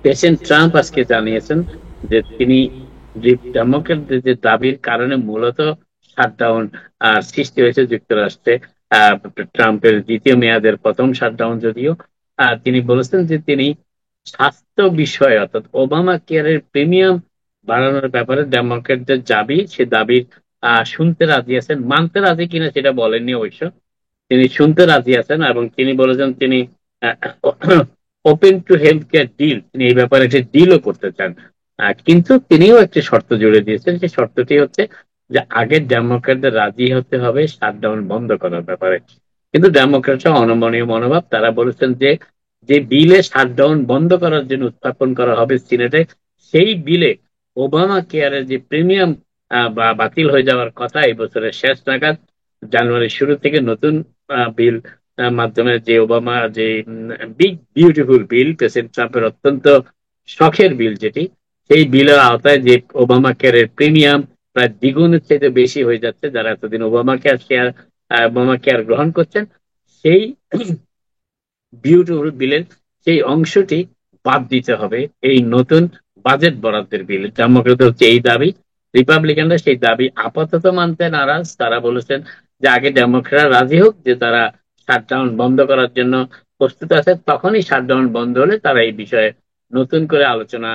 President Trump আজকে জানিয়েছেন যে তিনি ডেমোক্রেটদের যে দাবির কারণে মূলত শাটডাউন সৃষ্টি হয়েছে যুক্তরাষ্ট্রে। আহ, ট্রাম্পের দ্বিতীয় মেয়াদের প্রথম শাটডাউন যদিও তিনি বলেছেন যে তিনি স্বাস্থ্য বিষয় অর্থাৎ ওবামা কেয়ারের প্রিমিয়াম বাড়ানোর ব্যাপারে ডেমোক্রেটদের দাবি সে দাবি শুনতে রাজি আছেন, মানতে রাজি কিনা সেটা বলেননি অবশ্য। তিনি শুনতে রাজি আছেন এবং তিনি বলেছেন তিনি open to health care deal, তিনি এই ব্যাপারে একটি ডিলও করতে চান। কিন্তু তিনিও একটি শর্ত জুড়ে দিয়েছেন, সেই শর্তটি হচ্ছে যে আগে ডেমোক্রেটদের রাজি হতে হবে শাটডাউন বন্ধ করার ব্যাপারে। কিন্তু ডেমোক্রেটরা অনমনীয় মনোভাব, তারা বলেছেন যে যে বিলে শাটডাউন বন্ধ করার জন্য উত্থাপন করা হবে সিনেটে, সেই বিলে ওবামা কেয়ারের যে প্রিমিয়াম বাতিল হয়ে যাওয়ার কথা এই বছরের শেষ নাগাদ, জানুয়ারির শুরু থেকে নতুন বিল মাধ্যমে যে ওবামা যে বিগ বিউটিফুল বিল, প্রেসিডেন্ট ট্রাম্পের অত্যন্ত শখের বিল যেটি, সেই বিলের আওতায় যে ওবামা কেয়ারের প্রিমিয়াম প্রায় দ্বিগুণের চাইতে বেশি হয়ে যাচ্ছে, যারা এতদিন ওবামা কেয়ার গ্রহণ করছেন, সেই বিউটিফুল বিলের সেই অংশটি বাদ দিতে হবে এই নতুন বাজেট বরাদ্দের বিল। ডেমোক্রেটদের হচ্ছে এই দাবি, রিপাবলিকানরা সেই দাবি আপাতত মানতে নারাজ। তারা বলেছেন যে আগে ডেমোক্রেটরা রাজি হোক, যে তারা শাটডাউন বন্ধ করার জন্য প্রস্তুত আছে, তখনই শাটডাউন বন্ধ হলে তারা এই বিষয়ে নতুন করে আলোচনা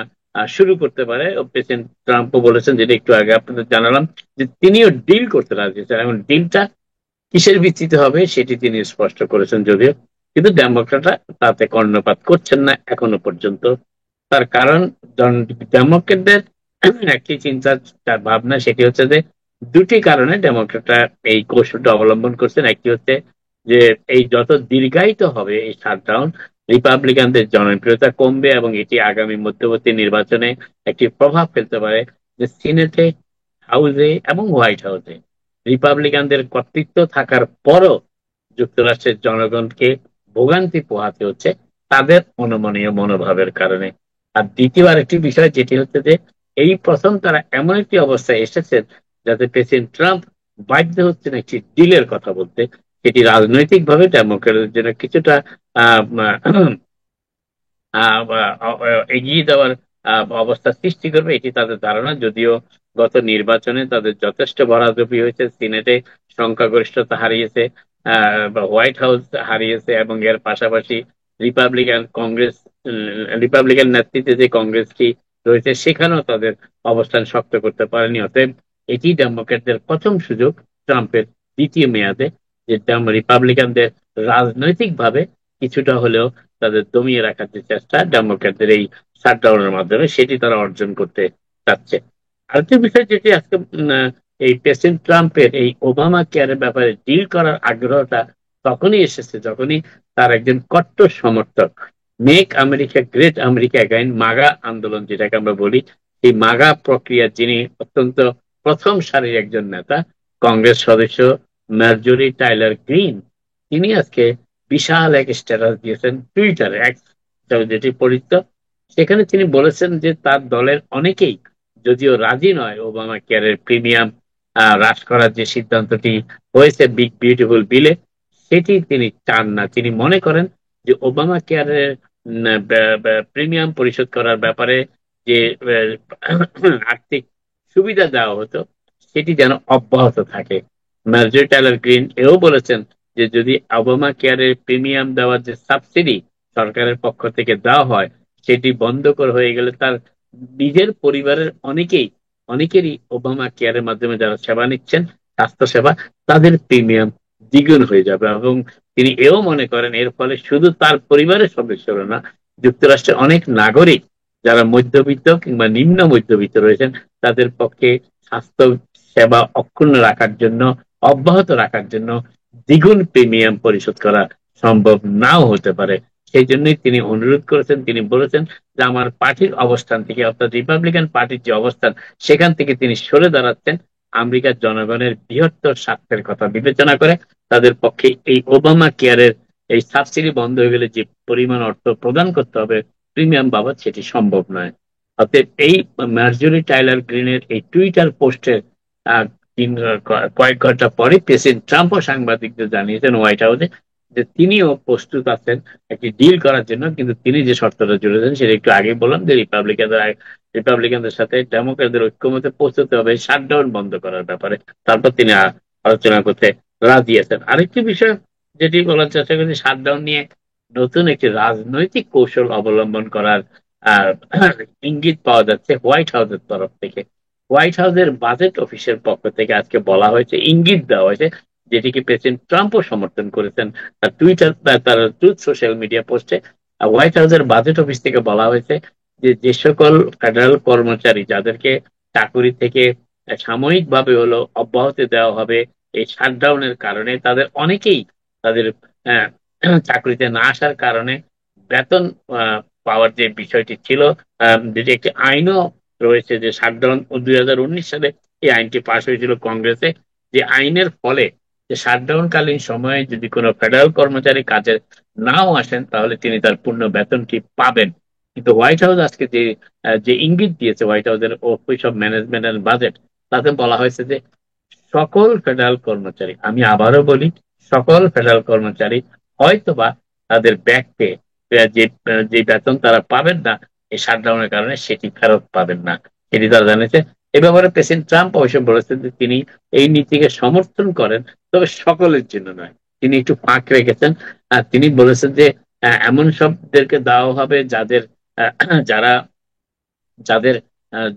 শুরু করতে পারে। প্রেসিডেন্ট ট্রাম্পও বলেছেন, যেটা একটু আগে আপনাদের জানালাম, যে তিনিও ডিল করতে রাজি আছেন। এখন ডিলটা কিসের ভিত্তিতে হবে সেটি তিনি স্পষ্ট করেছেন যদিও, কিন্তু ডেমোক্রেটরা তাতে কর্ণপাত করছেন না এখনো পর্যন্ত। তার কারণ ডেমোক্রেটদের একটি চিন্তা ভাবনা, সেটি হচ্ছে যে দুটি কারণে ডেমোক্রেটরা এই কৌশলটা অবলম্বন করছেন। একটি হচ্ছে যে এই যত দীর্ঘায়িত হবে এই শাটডাউন, রিপাবলিকানদের জনপ্রিয়তা কমবে এবং এটি আগামী মধ্যবর্তী নির্বাচনে একটি প্রভাব ফেলতে পারে, যে সিনেটে, হাউসে এবং হোয়াইট হাউসে রিপাবলিকানদের কর্তৃত্ব থাকার পরও যুক্তরাষ্ট্রের জনগণকে ভোগান্তি পোহাতে হচ্ছে তাদের অনমনীয় মনোভাবের কারণে। আর দ্বিতীয় আরেকটি বিষয় যেটি হচ্ছে যে এই প্রথম তারা এমন একটি অবস্থায় এসেছেন যাতে প্রেসিডেন্ট ট্রাম্প বাধ্য হচ্ছেন একটি ডিলের কথা বলতে, সেটি রাজনৈতিকভাবে ডেমোক্রেটদের জন্য কিছুটা আহ আহ, এগিয়ে যাওয়ার অবস্থা সৃষ্টি করবে, এটি তাদের ধারণা। যদিও গত নির্বাচনে তাদের যথেষ্ট ভরাডুবি হয়েছে, সিনেটে সংখ্যাগরিষ্ঠতা হারিয়েছে, হোয়াইট হাউস হারিয়েছে, এবং এর পাশাপাশি রিপাবলিকান কংগ্রেস, রিপাবলিকান নেতৃত্বে যে কংগ্রেসটি রয়েছে সেখানেও তাদের অবস্থান শক্ত করতে পারেনি। অতএব এটি ডেমোক্রেটদের প্রথম সুযোগ ট্রাম্পের দ্বিতীয় মেয়াদে, যে রিপাবলিকানদের রাজনৈতিকভাবে কিছুটা হলেও তাদের দমিয়ে রাখার যে চেষ্টা ডেমোক্রেটদের এই শাটডাউনের মাধ্যমে, সেটি তারা অর্জন করতে চাচ্ছে। আরেকটি বিষয় যেটি আজকে এই প্রেসিডেন্ট ট্রাম্পের এই ওবামা কেয়ারের ব্যাপারে ডিল করার আগ্রহটা তখনই এসেছে যখনই তার একজন কট্টর সমর্থক, make America great America again, MAGA আন্দোলন যেটাকে আমরা বলি, এই মাগা প্রক্রিয়ার যিনি অত্যন্ত প্রথম সারির একজন নেতা, কংগ্রেস সদস্য মার্জরি টাইলার গ্রিন, তিনি আজকে বিশাল এক স্ট্যাটাস দিয়েছেন টুইটারে, যেটি পরিচিত। সেখানে তিনি বলেছেন যে তার দলের অনেকেই যদিও রাজি নয় ওবামা কেয়ারের প্রিমিয়াম হ্রাস করার যে সিদ্ধান্তটি হয়েছে বিগ বিউটিফুল বিলে, সেটি তিনি চান না। তিনি মনে করেন যে ওবামা কেয়ারের প্রিমিয়াম পরিশোধ করার ব্যাপারে যে আর্থিক সুবিধা দেওয়া হতো সেটি যেন অব্যাহত থাকে। মার্জরি টাইলার গ্রিন এও বলেছেন যে যদি ওবামা কেয়ারের প্রিমিয়াম দেওয়ার যে সাবসিডি সরকারের পক্ষ থেকে দেওয়া হয় সেটি বন্ধ করে হয়ে গেলে তার নিজের পরিবারের অনেকেরই ওবামা কেয়ারের মাধ্যমে যারা সেবা নিচ্ছেন স্বাস্থ্য সেবা, তাদের প্রিমিয়াম দ্বিগুণ হয়ে যাবে। এবং তিনি এও মনে করেন এর ফলে শুধু তার পরিবারের সদস্যরা না, যুক্তরাষ্ট্রের অনেক নাগরিক যারা মধ্যবিত্ত কিংবা নিম্ন মধ্যবিত্ত রয়েছেন তাদের পক্ষে স্বাস্থ্য সেবা অক্ষুণ্ণ রাখার জন্য, অব্যাহত রাখার জন্য দ্বিগুণ প্রিমিয়াম পরিশোধ করা সম্ভব নাও হতে পারে। সেই জন্যই তিনি অনুরোধ করেছেন, তিনি বলেছেন যে আমার পার্টির অবস্থান থেকে অর্থাৎ রিপাবলিকান পার্টির যে অবস্থান সেখান থেকে তিনি সরে দাঁড়াচ্ছেন আমেরিকার জনগণের বৃহত্তর স্বার্থের কথা বিবেচনা করে। তাদের পক্ষে এই ওবামা কেয়ারের এই সাবসিডি বন্ধ হয়ে গেলে যে পরিমাণ অর্থ প্রদান করতে হবে প্রিমিয়াম বাবদ সেটি সম্ভব নয়। অতএব এই মার্জরি টাইলার গ্রিনের এই টুইটার পোস্টের কয়েক ঘন্টা পরে প্রেসিডেন্ট ট্রাম্পও সাংবাদিকদের জানিয়েছেন হোয়াইট হাউসে যে তিনিও প্রস্তুত আছেন একটি ডিল করার জন্য, কিন্তু তিনি যে শর্তটা জুড়েছেন সেটা একটু আগে বললাম, যে রিপাবলিকানদের সাথে ডেমোক্রেটদের ঐক্যমতে পৌঁছতে হবে শাটডাউন বন্ধ করার ব্যাপারে। তারপর তিনি আলোচনা করতে রাজি আছেন। আরেকটি বিষয় যেটি বলার চেষ্টা করছি, শাটডাউন নিয়ে নতুন একটি রাজনৈতিক কৌশল অবলম্বন করার আহ ইঙ্গিত পাওয়া যাচ্ছে হোয়াইট হাউসের তরফ থেকে। হোয়াইট হাউসের বাজেট অফিসের পক্ষ থেকে আজকে বলা হয়েছে, ইঙ্গিত দেওয়া হয়েছে, যেটিকে প্রেসিডেন্ট ট্রাম্পও সমর্থন করেছেন তার টুইটার, তার ট্রুথ সোশ্যাল মিডিয়া পোস্টে। হোয়াইট হাউসের বাজেট অফিস থেকে বলা হয়েছে যে যে সকল ফেডারেল কর্মচারী যাদেরকে চাকুরি থেকে সাময়িকভাবে হলো অব্যাহতি দেওয়া হবে এই শাটডাউনের কারণে, তাদের অনেকেই তাদের আহ, চাকরিতে না আসার কারণে বেতন পাওয়ার যে বিষয়টি ছিল, যেটি একটি আইনও রয়েছে, যে শাটডাউন 2019 সালে এই আইনটি পাশ হয়েছিল কংগ্রেসে, যে আইনের ফলে যে শাটডাউন কালীন সময়ে যদি কোনো ফেডারেল কর্মচারী কাজে নাও আসেন তাহলে তিনি তার পূর্ণ বেতনটি পাবেন। কিন্তু হোয়াইট হাউস আজকে যে যে ইঙ্গিত দিয়েছে, হোয়াইট হাউসের office of management and budget, তাতে বলা হয়েছে যে সকল ফেডারেল কর্মচারী, আমি আবারও বলি, সকল ফেডারেল কর্মচারী হয়তোবা তাদের ব্যাক পে, যে যে বেতন তারা পাবেন না এই শাটডাউনের কারণে, সেটি ফেরত পাবেন না, সেটি তারা জানিয়েছে। এ ব্যাপারে প্রেসিডেন্ট ট্রাম্প অবশ্য বলেছেন যে তিনি এই নীতিকে সমর্থন করেন, তবে সকলের জন্য নয়। তিনি একটু ফাঁক রেখেছেন, আর তিনি বলেছেন যে এমন সবদেরকে দেওয়া হবে যাদের যারা যাদের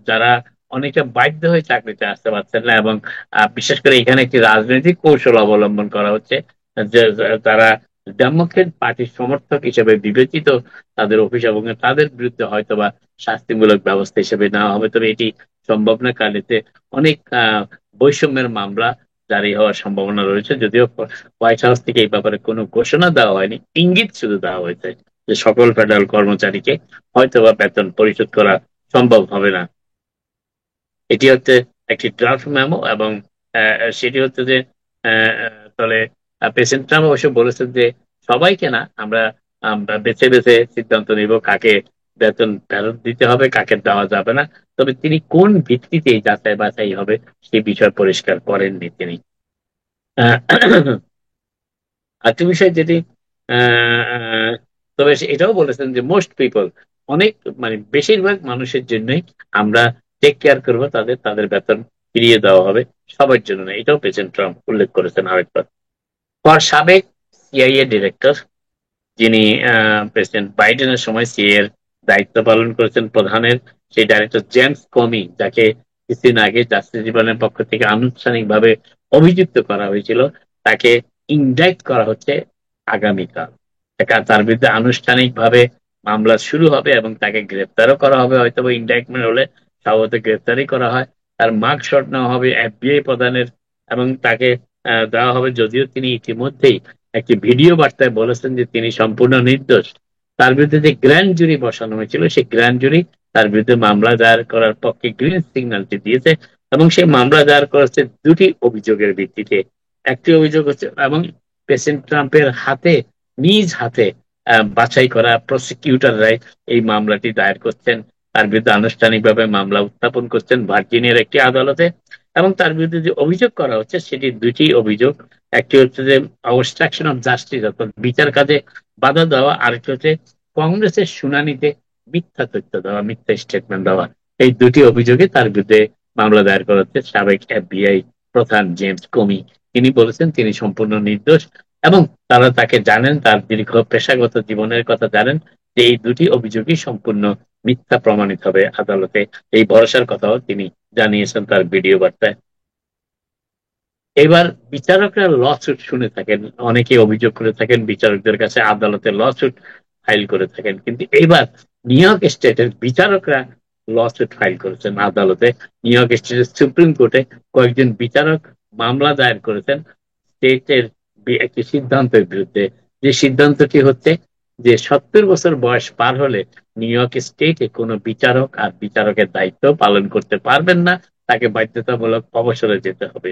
যারা অনেকটা বাধ্য হয়ে চাকরিতে আসতে পারছেন না, এবং বিশেষ করে এখানে একটি রাজনৈতিক কৌশল অবলম্বন করা হচ্ছে, যে তারা ডেমোক্রেট পার্টির সমর্থক হিসেবে বিবেচিত তাদের অফিস, এবং তাদের বিরুদ্ধে হয়তোবা শাস্তিমূলক ব্যবস্থা হিসেবে নেওয়া হবে। তবে এটি সম্ভব না, কারণ এতে অনেক বৈষম্যের মামলা জারি হওয়ার সম্ভাবনা রয়েছে। যদিও হোয়াইট হাউস থেকে এই ব্যাপারে কোনো ঘোষণা দেওয়া হয়নি, ইঙ্গিত শুধু দেওয়া হয়েছে যে সকল ফেডারেল কর্মচারীকে হয়তোবা বেতন পরিশোধ করা সম্ভব হবে না। এটি হচ্ছে একটি ড্রাফট মেমো, এবং সেটি হচ্ছে যে তাহলে প্রেসিডেন্ট ট্রাম্প অবশ্য বলেছেন যে সবাইকে না, আমরা আমরা বেছে বেছে সিদ্ধান্ত নিব কাকে বেতন ফেরত দিতে হবে, কাকে দেওয়া যাবে না। তবে তিনি কোন ভিত্তিতে এই যাচাই বাছাই হবে সেই বিষয় পরিষ্কার করেননি তিনি। আহ, আরেকটি বিষয় যেটি তবে এটাও বলেছেন যে মোস্ট পিপল, অনেক মানে বেশিরভাগ মানুষের জন্যই আমরা টেক কেয়ার করবো, তাদের তাদের বেতন ফিরিয়ে দেওয়া হবে, সবার জন্য না, এটাও প্রেসিডেন্ট ট্রাম্প উল্লেখ করেছেন আরেকবার। পর সাবেক সিআইএ ডিরেক্টর, যিনি প্রেসিডেন্ট বাইডেনের সময় সিএ এর দায়িত্ব পালন করেছেন প্রধানের, সেই ডাইরেক্টর জেমস কমি, যাকে কিছুদিন আগে জাস্টিস ডিপার্টমেন্টের পক্ষ থেকে আনুষ্ঠানিকভাবে অভিযুক্ত করা হয়েছিল, তাকে ইনডাইট করা হচ্ছে আগামীকাল। তার বিরুদ্ধে আনুষ্ঠানিকভাবে মামলা শুরু হবে এবং তাকে গ্রেপ্তারও করা হবে, হয়তো ইনডাইটমেন্ট হলে সম্ভবত গ্রেপ্তারই করা হয়। তার মার্কশট নেওয়া হবে এফবিআই প্রধানের, এবং তাকে দেওয়া হবে, যদিও তিনি ইতিমধ্যেই একটি ভিডিও বার্তায় বলেছেন যে তিনি সম্পূর্ণ নির্দোষ। তার বিরুদ্ধে যে গ্র্যান্ড জুরি বসানো হয়েছিল, সেই গ্র্যান্ড জুরি তার বিরুদ্ধে মামলা দায়ের করার পক্ষে গ্রিন সিগন্যালটি দিয়েছে, এবং সেই মামলা দায়ের করেছে দুটি অভিযোগের ভিত্তিতে। একটি অভিযোগ হচ্ছে, এবং প্রেসিডেন্ট ট্রাম্পের হাতে, নিজ হাতে বাছাই করা প্রসিকিউটররাই এই মামলাটি দায়ের করছেন, তার বিরুদ্ধে আনুষ্ঠানিকভাবে মামলা উত্থাপন করছেন ভার্জিনিয়ার একটি আদালতে। এবং তার বিরুদ্ধে যে অভিযোগ করা হচ্ছে সেটি দুটি অভিযোগ। একটি হচ্ছে যে অবস্ট্রাকশন অফ জাস্টিস, অর্থাৎ বিচার কাজে বাধা দেওয়া, আরেকটি হচ্ছে কংগ্রেসের শুনানিতে মিথ্যা তথ্য দেওয়া, মিথ্যা স্টেটমেন্ট দেওয়া। এই দুটি অভিযোগে তার বিরুদ্ধে মামলা দায়ের করা হচ্ছে। সাবেক এফবিআই প্রধান জেমস কমি, তিনি বলেছেন তিনি সম্পূর্ণ নির্দোষ, এবং তারা তাকে জানেন, তার দীর্ঘ পেশাগত জীবনের কথা জানেন, যে এই দুটি অভিযোগই সম্পূর্ণ মিথ্যা প্রমাণিত হবে আদালতে, এই ভরসার কথাও তিনি জানিয়েছেন তার ভিডিও বার্তায়। এবার বিচারকরা লসুট শুনে থাকেন, অনেকে অভিযোগ করে থাকেন বিচারকদের কাছে, আদালতে লসুট ফাইল করে থাকেন, কিন্তু এবার নিউ ইয়র্ক স্টেটের বিচারকরা লসুট ফাইল করেছেন আদালতে। নিউ ইয়র্ক স্টেটের সুপ্রিম কোর্টে কয়েকজন বিচারক মামলা দায়ের করেছেন স্টেটের একটি সিদ্ধান্তের বিরুদ্ধে। যে সিদ্ধান্তটি হচ্ছে যে 70 বছর বয়স পার হলে নিউ ইয়র্ক স্টেটে কোনো বিচারক আর বিচারকের দায়িত্ব পালন করতে পারবেন না, তাকে বাধ্যতামূলক অবসরে যেতে হবে।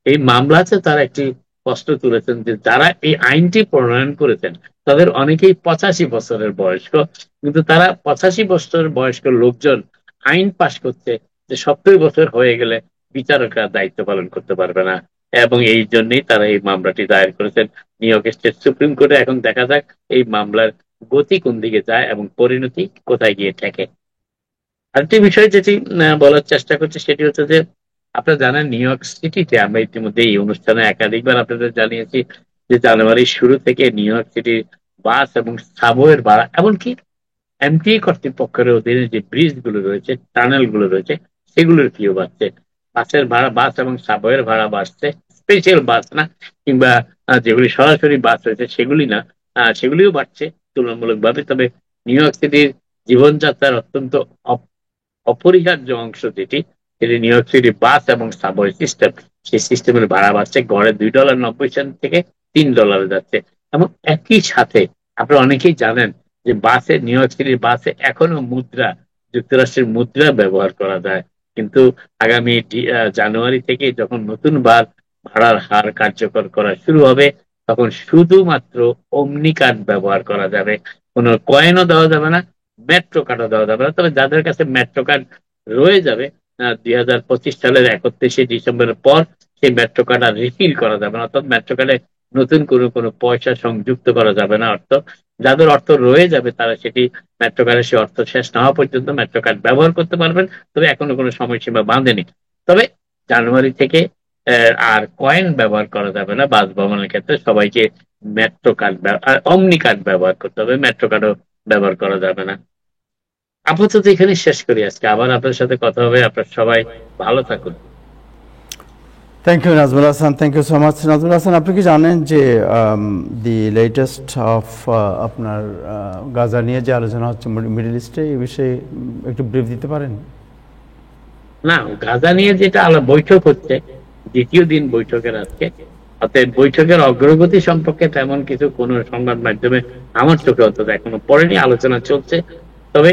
এই মামলাতে তারা একটি প্রশ্ন তুলেছেন যে যারা এই আইনটি প্রণয়ন করেছেন তাদের অনেকেই 85 বছরের বয়স্ক, কিন্তু তারা 85 বছর বয়স্ক লোকজন আইন পাশ করছে যে 70 বছর হয়ে গেলে বিচারকরা দায়িত্ব পালন করতে পারবে না, এবং এই জন্যই তারা এই মামলাটি দায়ের করেছেন। নিউ ইয়র্ক স্টেট সুপ্রিম কোর্টে। এখন দেখা যাক এই মামলার গতি কোন দিকে যায় এবং পরিণতি কোথায় গিয়ে ঠেকে। আরেকটি বিষয় যেটি বলার চেষ্টা করছি সেটি হচ্ছে যে আপনারা জানেন নিউ ইয়র্ক সিটিতে আমরা ইতিমধ্যে এই অনুষ্ঠানে একাধিকবার আপনাদের জানিয়েছি যে জানুয়ারির শুরু থেকে নিউ ইয়র্ক সিটির বাস এবং সাবওয়ের ভাড়া, এমনকি এমটিএ কর্তৃপক্ষের অধীনে যে ব্রিজ গুলো রয়েছে, টানেল গুলো রয়েছে, সেগুলোর ফিও বাড়ছে। বাসের ভাড়া, বাস এবং সাবওয়ের ভাড়া বাড়ছে। স্পেশাল বাস না, কিংবা যেগুলি সরাসরি বাস রয়েছে সেগুলি না, সেগুলিও বাড়ছে তুলনামূলকভাবে। তবে নিউ ইয়র্ক সিটির জীবনযাত্রার অত্যন্ত অপরিহার্য অংশ যেটি, সেটি নিউ ইয়র্ক সিটি বাস এবং সাবওয়ে সিস্টেম। সেই সিস্টেমের ভাড়া বাড়ছে, গড়ে $2.90 থেকে $3 যাচ্ছে। এবং একই সাথে আপনারা অনেকেই জানেন যে বাসে, নিউ ইয়র্ক সিটির বাসে এখনো মুদ্রা, যুক্তরাষ্ট্রের মুদ্রা ব্যবহার করা যায়। কিন্তু আগামী জানুয়ারি থেকে যখন নতুন ভাড়ার হার কার্যকর করা শুরু হবে, তখন শুধুমাত্র অমনি কার্ড ব্যবহার করা যাবে, কোনো কয়েনও দেওয়া যাবে না, মেট্রো কার্ডও দেওয়া যাবে না। তবে যাদের কাছে মেট্রো কার্ড রয়ে যাবে 2025 সালের 31শে ডিসেম্বরের পর, সেই মেট্রো কার্ড আর রিফিল করা যাবে না, অর্থাৎ মেট্রো কার্ডে নতুন কোনো পয়সা সংযুক্ত করা যাবে না। যাদের অর্থ রয়ে যাবে তারা সেটি মেট্রো কার্ডের সে অর্থ শেষ না হওয়া পর্যন্ত মেট্রো কার্ড ব্যবহার করতে পারবেন। তবে এখনো কোনো সময়সীমা বাঁধেনি। তবে জানুয়ারি থেকে আর কয়েন ব্যবহার করা যাবে না বাস ভ্রমণের ক্ষেত্রে। সবাইকে মেট্রো কার্ড, অমনি কার্ড ব্যবহার করতে হবে, মেট্রো কার্ডও ব্যবহার করা যাবে না। আপাতত এখানে শেষ করি আজকে, আবার আপনার সাথে কথা হবে। আপনার সবাই ভালো থাকুন। Thank you Nazmul Hasan, thank you so much. Nazmul Hasan, আপনি কি জানেন যে দি লেটেস্ট অফ আপনার গাজা নিয়ে যে আলোচনা হচ্ছে মিডল ইস্টে, এই বিষয়ে একটু ব্রিফ দিতে পারেন? না, গাজা নিয়ে যেটা বৈঠক হচ্ছে, দ্বিতীয় দিন বৈঠকের আজকে, অতএব বৈঠকের অগ্রগতি সম্পর্কে তেমন কিছু কোন সংবাদ মাধ্যমে আমার চোখে অন্তত এখনো পড়েনি, আলোচনা চলছে। তবে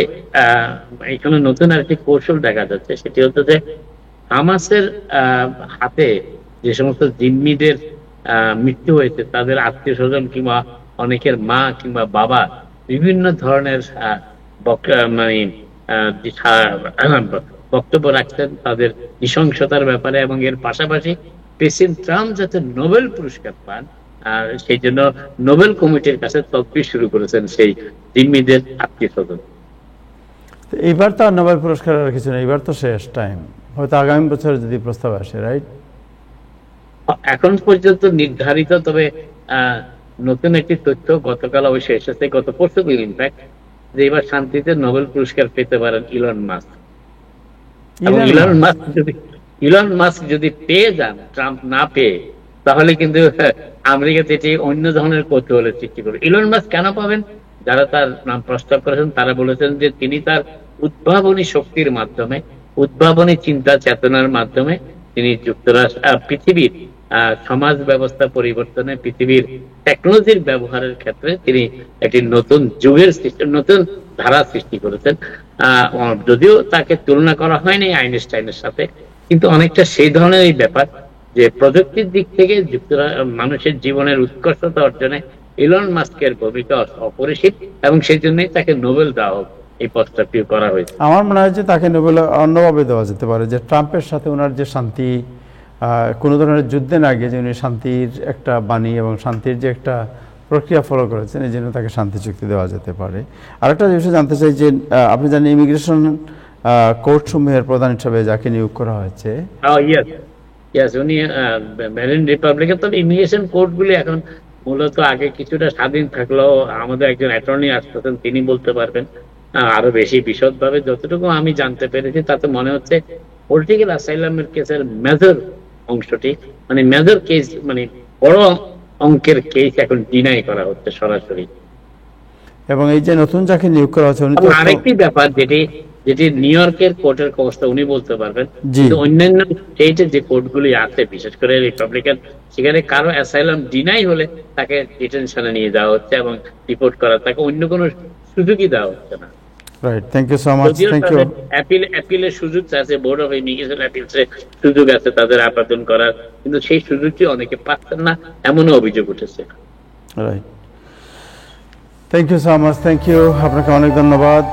এখানে নতুন আরেকটি কৌশল দেখা যাচ্ছে, সেটি হচ্ছে যে হামাসের হাতে যে সমস্ত জিম্মিদের মৃত্যু হয়েছে, তাদের আত্মীয় স্বজন কিংবা অনেকের মা কিংবা বাবা বিভিন্ন ধরনের মানে বক্তব্য রাখছেন তাদের নৃশংসতার ব্যাপারে, এবং এর পাশাপাশি প্রেসিডেন্ট ট্রাম্প যাতে নোবেল পুরস্কার পান, আর সেই জন্য নোবেল কমিটির কাছে তদবির শুরু করেছেন সেই জিম্মিদের আত্মীয় স্বজন। এবার তো আর নোবেল পুরস্কার আর কিছু না, এবার তো শেষ টাইম, হয়তো আগামী বছর যদি প্রস্তাব আসে, রাইট? এখন পর্যন্ত নির্ধারিত, তবে নতুন একটি তথ্য গতকাল অবশ্যই এসেছে, গত পরশু দিন ইনফ্যাক্ট, যে এবার শান্তিতে নোবেল পুরস্কার পেতে পারেন ইলন মাস্ক। এবং ইলন মাস্ক যদি পেয়ে যান, ট্রাম্প না পেয়ে, তাহলে কিন্তু আমেরিকাতে এটি অন্য ধরনের কৌতূহলের সৃষ্টি করবে। ইলন মাস্ক কেন পাবেন? যারা তার নাম প্রস্তাব করেছেন তারা বলেছেন যে তিনি তার উদ্ভাবনী শক্তির মাধ্যমে, উদ্ভাবনী চিন্তা চেতনার মাধ্যমে তিনি পৃথিবীর সমাজ ব্যবস্থা পরিবর্তনে, পৃথিবীর টেকনোলজির ব্যবহারের ক্ষেত্রে তিনি একটি নতুন যুগের সৃষ্টি, নতুন ধারা সৃষ্টি করেছেন। যদিও তাকে তুলনা করা হয়নি আইনস্টাইনের সাথে, কিন্তু অনেকটা সেই ধরনের এই ব্যাপার যে প্রযুক্তির দিক থেকে মানুষের জীবনের উৎকর্ষতা অর্জনে ইলন মাস্কের ভূমিকা অপরিসীম, এবং সেই জন্যই তাকে নোবেল দেওয়া হোক এই প্রস্তাবটি করা হয়েছে। আমার মনে হয় যে তাকে নোবেল অন্যভাবে দেওয়া যেতে পারে, যে ট্রাম্পের সাথে ওনার যে শান্তি, কোনো ধরনের যুদ্ধে না গিয়ে যে উনি শান্তির একটা বাণী এবং শান্তির যে একটা প্রক্রিয়া ফলো করেছেন, এই জন্য তাকে শান্তি চুক্তি দেওয়া যেতে পারে। আরেকটা বিষয় জানতে চাই যে আপনি জানেন ইমিগ্রেশন কোর্ট সমূহের প্রধান হিসাবে যাকে নিয়োগ করা হয়েছে, উনি মেরিন রিপাবলিকের। তবে ইমিগ্রেশন কোর্টগুলি এখন মূলত আগে কিছুটা স্বাধীন থাকলেও আমাদের একজন অ্যাটর্নি আসতেছেন, তিনি বলতে পারবেন আরো বেশি বিশদভাবে। যতটুকু আমি জানতে পেরেছি তাতে মনে হচ্ছে পলিটিক্যাল অ্যাসাইলামের কেসের মেজর অংশটি, মানে মেজর কেস, মানে বড় অঙ্কের কেস এখন ডিনাই করা হচ্ছে সরাসরি। এবং এই যে নতুন যাকে নিয়োগ করা হচ্ছে, আরেকটি ব্যাপার যেটি নিউ ইয়র্কের কোর্টের অবস্থা উনি বলতে পারবেন, কিন্তু অন্যান্য স্টেটের যে কোর্টগুলি আছে, বিশেষ করে রিপাবলিকান, সেখানে কারো অ্যাসাইলাম ডিনাই হলে তাকে ডিটেনশনে নিয়ে যাওয়া হচ্ছে এবং রিপোর্ট করা, তাকে অন্য কোনো সুযোগই দেওয়া হচ্ছে না। Right, thank you so much. Thank you. অ্যাপিলের সুযোগ আছে, বোর্ড অফ ইমিগ্রেশন অ্যাপিলসের সুযোগ আছে তাদের আবেদন করার, কিন্তু সেই সুযোগটি অনেকে পাচ্ছেন না, এমনও অভিযোগ উঠেছে। Right, thank you so much. Thank you, আপনাকে অনেক ধন্যবাদ।